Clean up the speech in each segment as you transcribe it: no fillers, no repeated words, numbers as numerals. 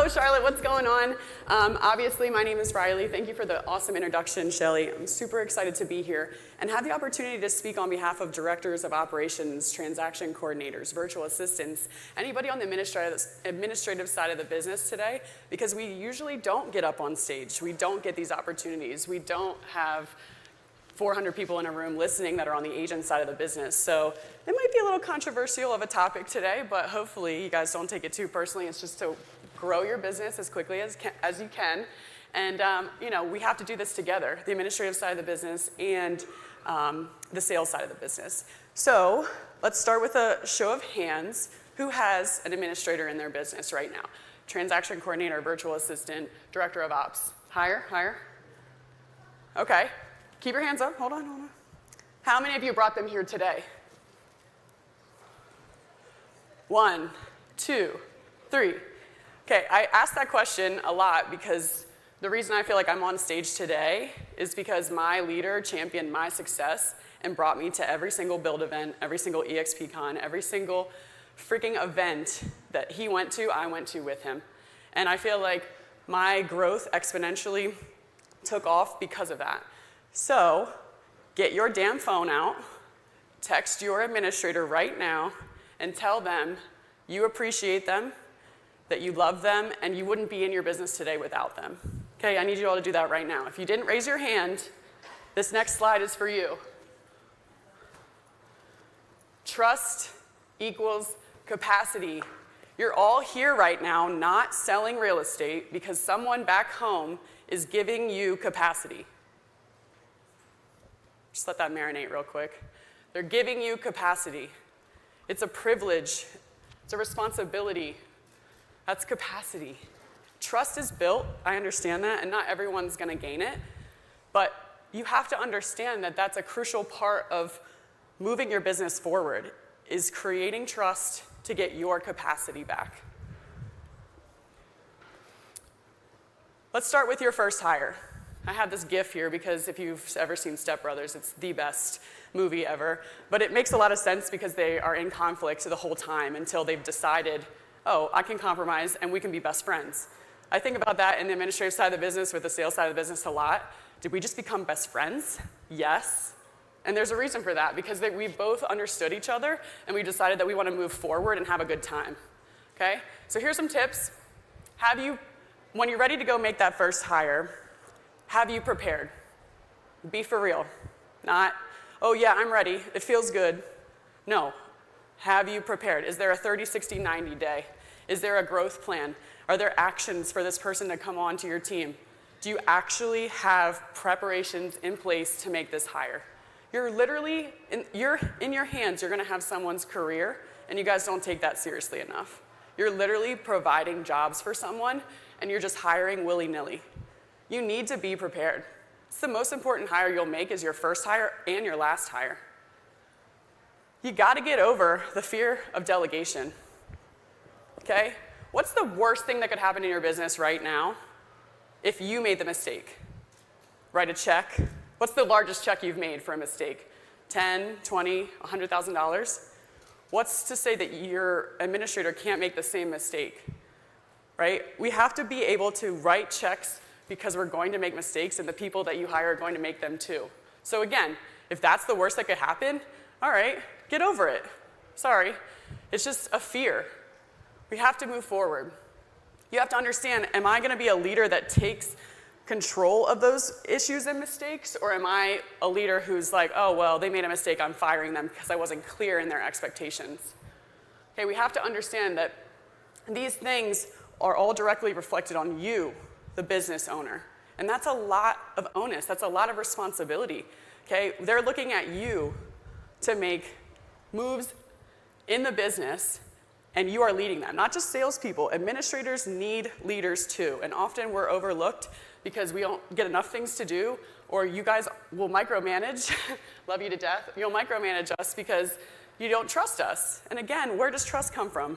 Hello, Charlotte. What's going on? Obviously, my name is Riley. Thank you for the awesome introduction, Shelly. I'm super excited to be here and have the opportunity to speak on behalf of directors of operations, transaction coordinators, virtual assistants, anybody on the administrative side of the business today, because we usually don't get up on stage. We don't get these opportunities. We don't have 400 people in a room listening that are on the agent side of the business. So it might be a little controversial of a topic today, but hopefully you guys don't take it too personally. It's just to grow your business as quickly as you can. And we have to do this together, the administrative side of the business and the sales side of the business. So let's start with a show of hands. Who has an administrator in their business right now? Transaction coordinator, virtual assistant, director of ops. Higher. Okay. Keep your hands up. Hold on. How many of you brought them here today? 1, 2, 3. Okay, I asked that question a lot because the reason I feel like I'm on stage today is because my leader championed my success and brought me to every single build event, every single EXPCon, every single freaking event that he went to, I went to with him. And I feel like my growth exponentially took off because of that. So, get your damn phone out, text your administrator right now, and tell them you appreciate them, that you love them, and you wouldn't be in your business today without them. Okay, I need you all to do that right now. If you didn't raise your hand, this next slide is for you. Trust equals capacity. You're all here right now not selling real estate because someone back home is giving you capacity. Just let that marinate real quick. They're giving you capacity. It's a privilege. It's a responsibility. That's capacity. Trust is built, I understand that, and not everyone's gonna gain it, but you have to understand that that's a crucial part of moving your business forward, is creating trust to get your capacity back. Let's start with your first hire. I have this GIF here because if you've ever seen Step Brothers, it's the best movie ever. But it makes a lot of sense because they are in conflict the whole time until they've decided, oh, I can compromise and we can be best friends. I think about that in the administrative side of the business with the sales side of the business a lot. Did we just become best friends? Yes. And there's a reason for that because we both understood each other and we decided that we want to move forward and have a good time. Okay? So here's some tips. When you're ready to go make that first hire, have you prepared? Be for real. Not, oh yeah, I'm ready, it feels good. No. Have you prepared? Is there a 30, 60, 90 day? Is there a growth plan? Are there actions for this person to come on to your team? Do you actually have preparations in place to make this hire? You're literally, in your hands, you're gonna have someone's career, and you guys don't take that seriously enough. You're literally providing jobs for someone, and you're just hiring willy-nilly. You need to be prepared. It's the most important hire you'll make is your first hire and your last hire. You gotta get over the fear of delegation, okay? What's the worst thing that could happen in your business right now if you made the mistake? Write a check. What's the largest check you've made for a mistake? 10, 20, $100,000? What's to say that your administrator can't make the same mistake, right? We have to be able to write checks because we're going to make mistakes and the people that you hire are going to make them too. So again, if that's the worst that could happen, all right, get over it. Sorry, it's just a fear. We have to move forward. You have to understand, am I gonna be a leader that takes control of those issues and mistakes, or am I a leader who's like, oh, well, they made a mistake, I'm firing them because I wasn't clear in their expectations? Okay, we have to understand that these things are all directly reflected on you, the business owner. And that's a lot of onus, that's a lot of responsibility, okay? They're looking at you to make moves in the business, and you are leading them. Not just salespeople, administrators need leaders too, and often we're overlooked because we don't get enough things to do, or you guys will micromanage, love you to death, you'll micromanage us because you don't trust us. And again, where does trust come from?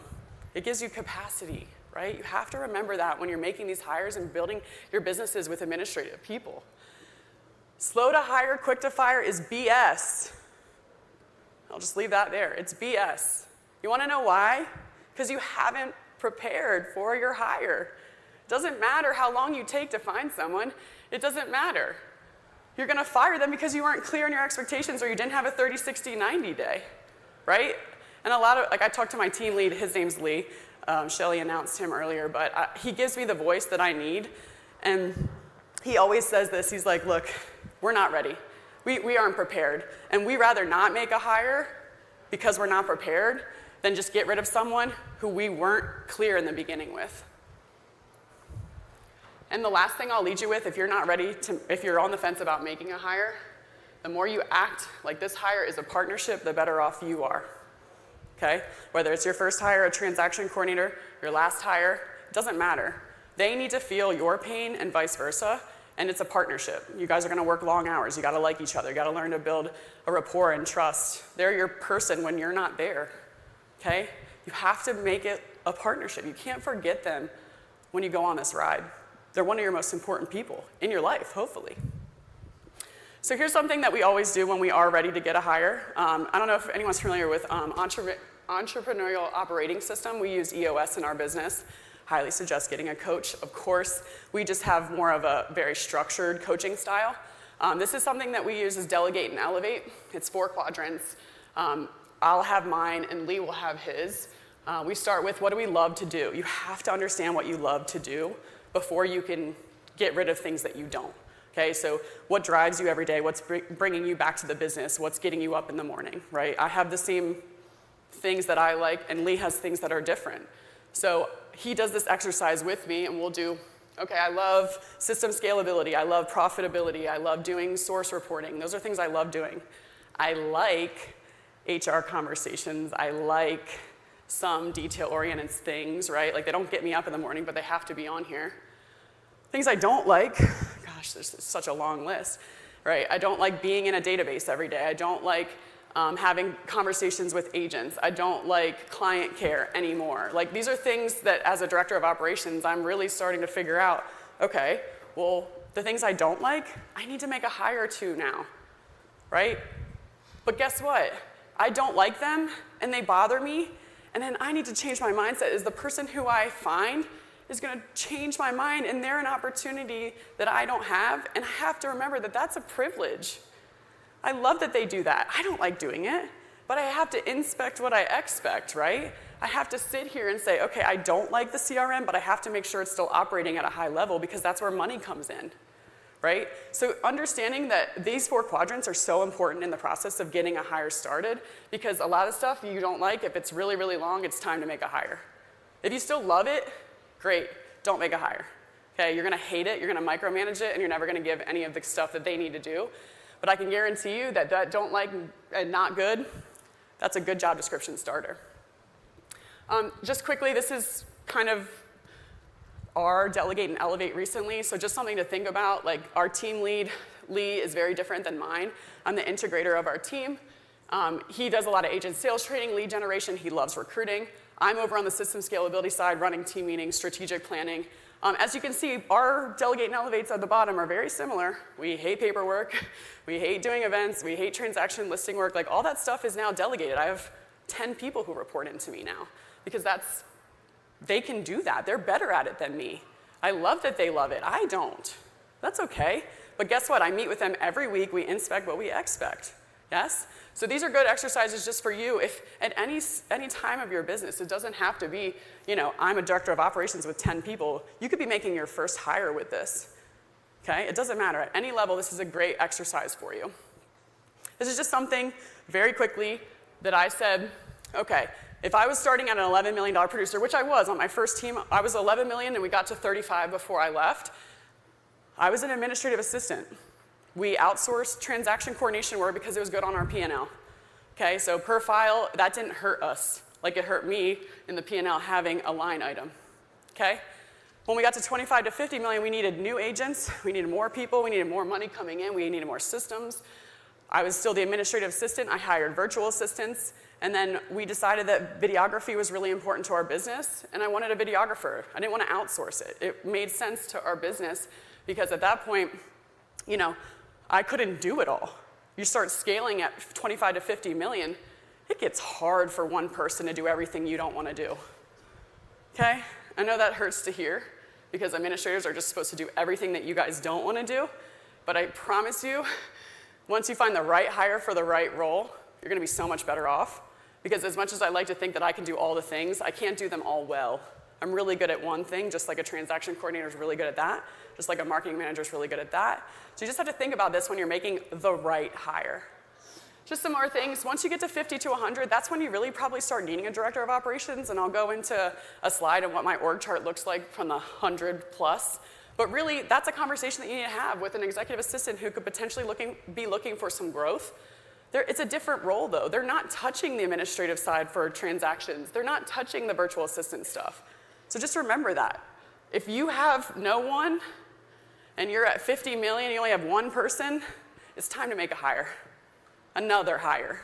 It gives you capacity, right? You have to remember that when you're making these hires and building your businesses with administrative people. Slow to hire, quick to fire is BS. I'll just leave that there. It's BS. You want to know why? Because you haven't prepared for your hire. It doesn't matter how long you take to find someone. It doesn't matter. You're going to fire them because you weren't clear on your expectations or you didn't have a 30, 60, 90 day, right? And a lot of, like I talked to my team lead, his name's Lee. Shelly announced him earlier, but he gives me the voice that I need. And he always says this, he's like, look, we're not ready. We aren't prepared. And we rather not make a hire because we're not prepared than just get rid of someone who we weren't clear in the beginning with. And the last thing I'll lead you with, if you're not ready to, if you're on the fence about making a hire, the more you act like this hire is a partnership, the better off you are. Okay? Whether it's your first hire, a transaction coordinator, your last hire, it doesn't matter. They need to feel your pain and vice versa, and it's a partnership. You guys are gonna work long hours. You gotta like each other. You gotta learn to build a rapport and trust. They're your person when you're not there, okay? You have to make it a partnership. You can't forget them when you go on this ride. They're one of your most important people in your life, hopefully. So here's something that we always do when we are ready to get a hire. I don't know if anyone's familiar with entrepreneurial operating system. We use EOS in our business. Highly suggest getting a coach. Of course, we just have more of a very structured coaching style. This is something that we use as delegate and elevate. It's 4 quadrants. I'll have mine and Lee will have his. We start with what do we love to do? You have to understand what you love to do before you can get rid of things that you don't. Okay, so what drives you every day? What's bringing you back to the business? What's getting you up in the morning, right? I have the same things that I like, and Lee has things that are different. So he does this exercise with me, and we'll do, okay, I love system scalability. I love profitability. I love doing source reporting. Those are things I love doing. I like HR conversations. I like some detail-oriented things, right? Like they don't get me up in the morning, but they have to be on here. Things I don't like, gosh, there's such a long list, right? I don't like being in a database every day. I don't like having conversations with agents. I don't like client care anymore. Like these are things that as a director of operations, I'm really starting to figure out, okay, well, the things I don't like, I need to make a hire to now, right? But guess what? I don't like them and they bother me, and then I need to change my mindset. Is the person who I find is gonna change my mind, and they're an opportunity that I don't have, and I have to remember that that's a privilege. I love that they do that. I don't like doing it, but I have to inspect what I expect, right? I have to sit here and say, okay, I don't like the CRM, but I have to make sure it's still operating at a high level because that's where money comes in, right? So understanding that these 4 quadrants are so important in the process of getting a hire started, because a lot of stuff you don't like, if it's really, really long, it's time to make a hire. If you still love it, great, don't make a hire. Okay, you're gonna hate it, you're gonna micromanage it, and you're never gonna give any of the stuff that they need to do. But I can guarantee you that don't like and not good, that's a good job description starter. Just quickly, this is kind of our delegate and elevate recently, so just something to think about. Like our team lead, Lee, is very different than mine. I'm the integrator of our team. He does a lot of agent sales training, lead generation. He loves recruiting. I'm over on the system scalability side, running team meetings, strategic planning. As you can see, our delegate and elevates at the bottom are very similar. We hate paperwork. We hate doing events. We hate transaction listing work. Like all that stuff is now delegated. I have 10 people who report into me now because they can do that. They're better at it than me. I love that they love it. I don't. That's okay. But guess what? I meet with them every week. We inspect what we expect. Yes? So these are good exercises just for you. If at any time of your business, it doesn't have to be, I'm a director of operations with 10 people. You could be making your first hire with this. Okay? It doesn't matter. At any level, this is a great exercise for you. This is just something very quickly that I said, okay, if I was starting at an $11 million producer, which I was on my first team, I was $11 million and we got to 35 before I left. I was an administrative assistant. We outsourced transaction coordination work because it was good on our P&L. Okay, so per file, that didn't hurt us like it hurt me in the P&L having a line item. Okay? When we got to 25 to 50 million, we needed new agents, we needed more people, we needed more money coming in, we needed more systems. I was still the administrative assistant. I hired virtual assistants, and then we decided that videography was really important to our business, and I wanted a videographer. I didn't want to outsource it. It made sense to our business because at that point, I couldn't do it all. You start scaling at 25 to 50 million, it gets hard for one person to do everything you don't want to do. Okay? I know that hurts to hear because administrators are just supposed to do everything that you guys don't want to do. But I promise you, once you find the right hire for the right role, you're going to be so much better off. Because as much as I like to think that I can do all the things, I can't do them all well. I'm really good at one thing, just like a transaction coordinator is really good at that, just like a marketing manager is really good at that. So you just have to think about this when you're making the right hire. Just some more things. Once you get to 50 to 100, that's when you really probably start needing a director of operations, and I'll go into a slide on what my org chart looks like from the 100 plus. But really, that's a conversation that you need to have with an executive assistant who could potentially be looking for some growth. It's a different role, though. They're not touching the administrative side for transactions. They're not touching the virtual assistant stuff. So just remember that. If you have no one, and you're at 50 million, you only have one person, it's time to make a hire. Another hire.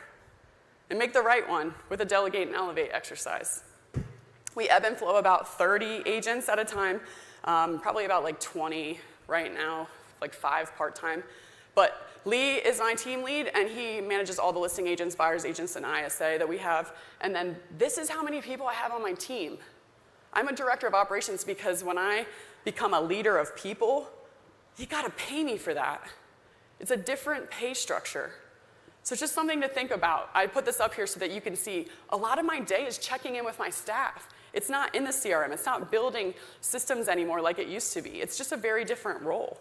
And make the right one with a delegate and elevate exercise. We ebb and flow about 30 agents at a time, probably about like 20 right now, like 5 part-time. But Lee is my team lead, and he manages all the listing agents, buyers agents, and ISA that we have. And then this is how many people I have on my team. I'm a director of operations because when I become a leader of people, you gotta pay me for that. It's a different pay structure. So it's just something to think about. I put this up here so that you can see a lot of my day is checking in with my staff. It's not in the CRM. It's not building systems anymore like it used to be. It's just a very different role.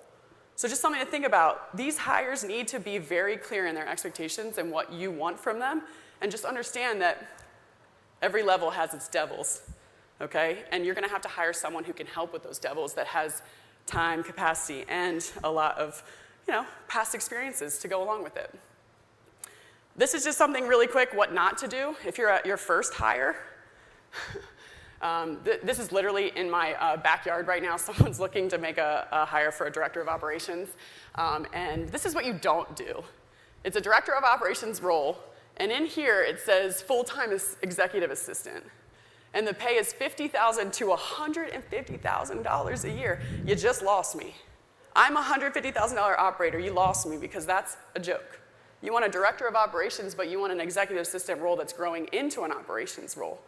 So just something to think about. These hires need to be very clear in their expectations and what you want from them, and just understand that every level has its devils, okay? And you're gonna have to hire someone who can help with those devils that has time, capacity, and a lot of, past experiences to go along with it. This is just something really quick, what not to do if you're at your first hire. This is literally in my backyard right now. Someone's looking to make a hire for a director of operations. And this is what you don't do. It's a director of operations role. And in here, it says full-time executive assistant. And the pay is $50,000 to $150,000 a year. You just lost me. I'm a $150,000 operator. You lost me because that's a joke. You want a director of operations, but you want an executive assistant role that's growing into an operations role.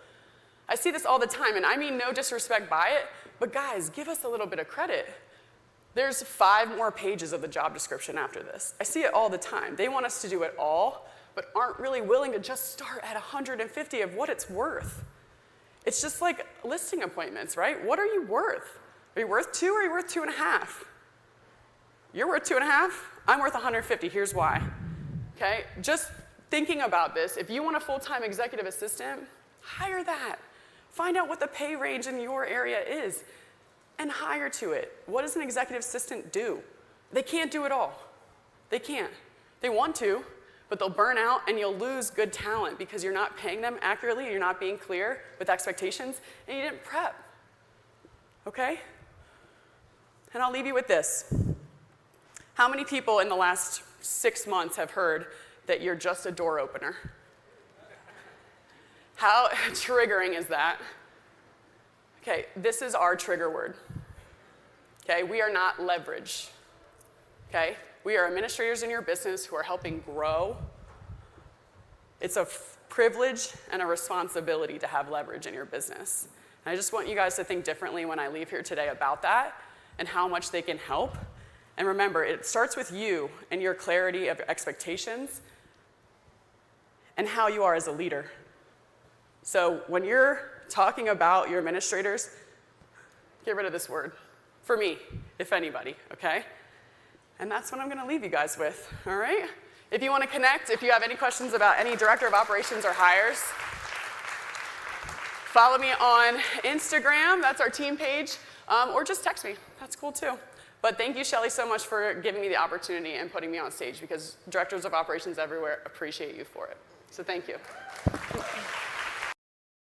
I see this all the time, and I mean no disrespect by it, but guys, give us a little bit of credit. There's 5 more pages of the job description after this. I see it all the time. They want us to do it all, but aren't really willing to just start at 150 of what it's worth. It's just like listing appointments, right? What are you worth? Are you worth 2 or are you worth 2.5? You're worth 2.5? I'm worth 150, here's why. Okay, just thinking about this, if you want a full-time executive assistant, hire that. Find out what the pay range in your area is and hire to it. What does an executive assistant do? They can't do it all. They can't. They want to, but they'll burn out and you'll lose good talent because you're not paying them accurately, you're not being clear with expectations, and you didn't prep. Okay? And I'll leave you with this. How many people in the last 6 months have heard that you're just a door opener? How triggering is that? Okay, this is our trigger word. Okay, we are not leverage. Okay, we are administrators in your business who are helping grow. It's a privilege and a responsibility to have leverage in your business. And I just want you guys to think differently when I leave here today about that and how much they can help. And remember, it starts with you and your clarity of expectations and how you are as a leader. So when you're talking about your administrators, get rid of this word. For me, if anybody, okay? And that's what I'm gonna leave you guys with, all right? If you wanna connect, if you have any questions about any director of operations or hires, follow me on Instagram, that's our team page, or just text me, that's cool too. But thank you, Shelly, so much for giving me the opportunity and putting me on stage because directors of operations everywhere appreciate you for it. So thank you.